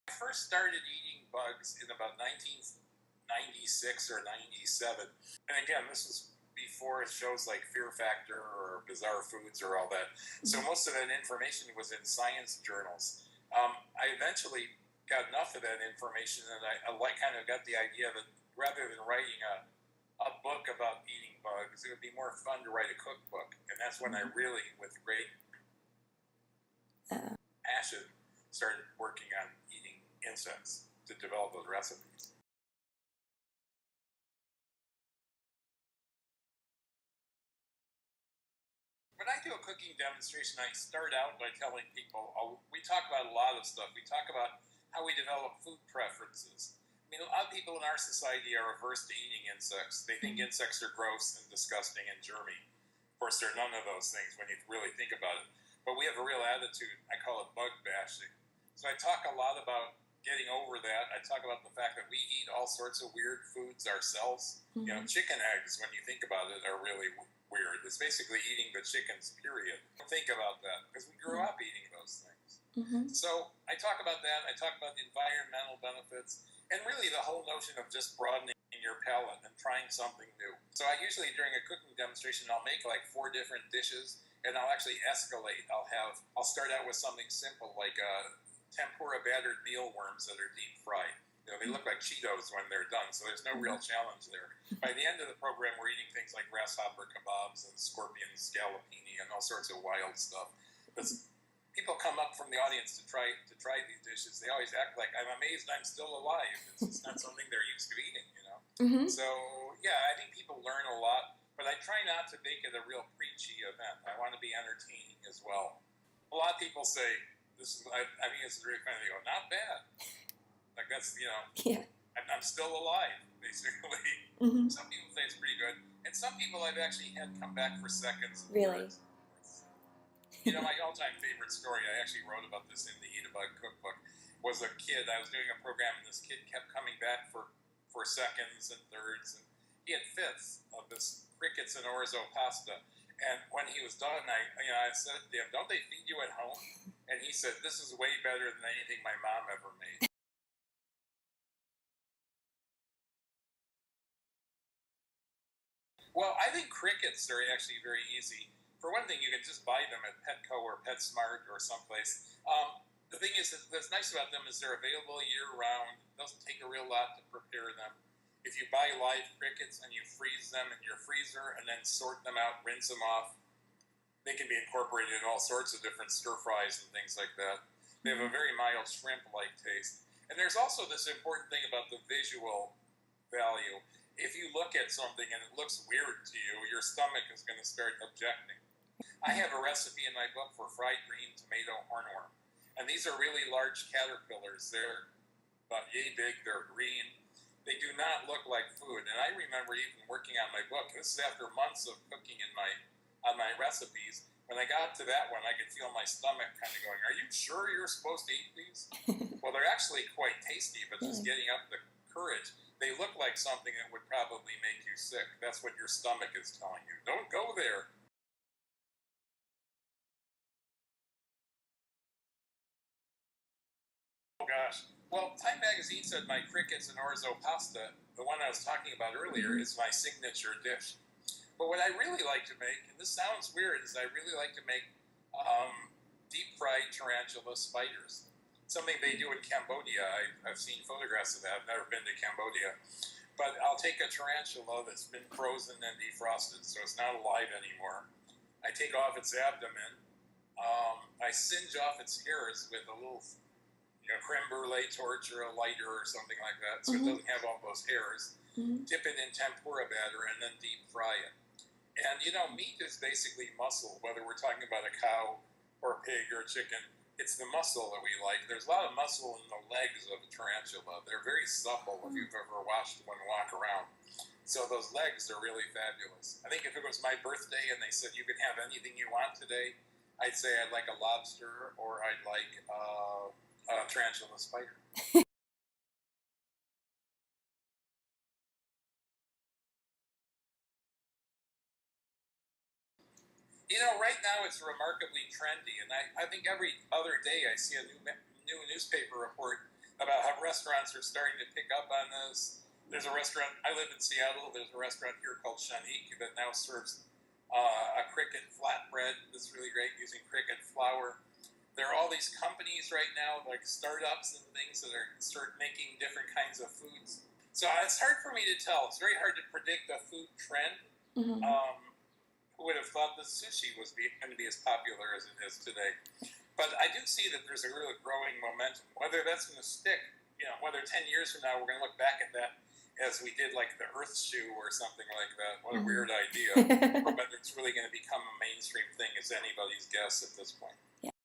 I first started eating bugs in about 1996 or 97. And again, this was before shows like Fear Factor or Bizarre Foods or all that. So most of that information was in science journals. I eventually got enough of that information, and I kind of got the idea that rather than writing a book about eating bugs, it would be more fun to write a cookbook. And that's when I really, with great passion, started working on eating insects to develop those recipes. When I do a cooking demonstration, I start out by telling people, we talk about a lot of stuff. We talk about how we develop food preferences. I mean, a lot of people in our society are averse to eating insects. They think insects are gross and disgusting and germy. Of course, they're none of those things when you really think about it. But we have a real attitude. I call it bug bashing. So I talk a lot about getting over that. I talk about the fact that we eat all sorts of weird foods ourselves. You know, chicken eggs, when you think about it, are really weird. It's basically eating the chickens, period. Think about that, because we grew up eating those things. So I talk about that. I talk about the environmental benefits, and really the whole notion of just broadening your palate and trying something new. So I usually, during a cooking demonstration, I'll make like 4 different dishes, and I'll actually escalate. I'll start out with something simple like tempura battered mealworms that are deep fried. You know, they look like Cheetos when they're done, so there's no real challenge there. By the end of the program, we're eating things like grasshopper kebabs and scorpion scallopini and all sorts of wild stuff. Because people come up from the audience to try these dishes. They always act like, I'm amazed I'm still alive. It's not something they're used to eating, you know. So, yeah, I think people learn a lot, but I try not to make it a real preachy event. I want to be entertaining as well. A lot of people say, I think it's really funny. They go, not bad. Like that's, you know, I'm still alive, basically. Some people say it's pretty good. And some people I've actually had come back for seconds. Really? You know, my all-time favorite story, I actually wrote about this in the Eat a Bug cookbook, was a kid. I was doing a program, and this kid kept coming back for seconds and thirds, and he had fifths of this crickets and orzo pasta. And when he was done, I said to him, don't they feed you at home? And he said, this is way better than anything my mom ever made. Well, I think crickets are actually very easy. For one thing, you can just buy them at Petco or PetSmart or someplace. The thing is, what's nice about them is they're available year-round. It doesn't take a real lot to prepare them. If you buy live crickets and you freeze them in your freezer and then sort them out, rinse them off, they can be incorporated in all sorts of different stir-fries and things like that. They have a very mild shrimp-like taste. And there's also this important thing about the visual value. If you look at something and it looks weird to you, your stomach is going to start objecting. I have a recipe in my book for fried green tomato hornworm. And these are really large caterpillars. They're about yay big, they're green. They do not look like food. And I remember even working on my book, this is after months of cooking on my recipes. When I got to that one, I could feel my stomach kind of going, are you sure you're supposed to eat these? Well, they're actually quite tasty, but just getting up the courage. They look like something that would probably make you sick. That's what your stomach is telling you. Don't go there. Oh, gosh. Well, Time Magazine said my crickets and orzo pasta, the one I was talking about earlier, is my signature dish. But what I really like to make, and this sounds weird, is I really like to make deep-fried tarantula spiders. Something they do in Cambodia. I've seen photographs of that. I've never been to Cambodia. But I'll take a tarantula that's been frozen and defrosted, so it's not alive anymore. I take off its abdomen. I singe off its hairs with a little, creme brulee torch or a lighter or something like that, so it doesn't have all those hairs. Dip it in tempura batter and then deep fry it. And, meat is basically muscle, whether we're talking about a cow or a pig or a chicken. It's the muscle that we like. There's a lot of muscle in the legs of a tarantula. They're very supple if you've ever watched one walk around. So those legs are really fabulous. I think if it was my birthday and they said you can have anything you want today, I'd say I'd like a lobster or I'd like a tarantula spider. Right now it's remarkably trendy, and I think every other day I see a new newspaper report about how restaurants are starting to pick up on this. There's a restaurant, I live in Seattle, there's a restaurant here called Shanique that now serves a cricket flatbread that's really great using cricket flour. There are all these companies right now, like startups and things that are start making different kinds of foods. So it's hard for me to tell. It's very hard to predict a food trend. Mm-hmm. Who would have thought that sushi was going to be as popular as it is today? But I do see that there's a really growing momentum. Whether that's going to stick, whether 10 years from now we're going to look back at that as we did like the Earth shoe or something like that. What a weird idea. Or whether it's really going to become a mainstream thing is anybody's guess at this point. Yeah.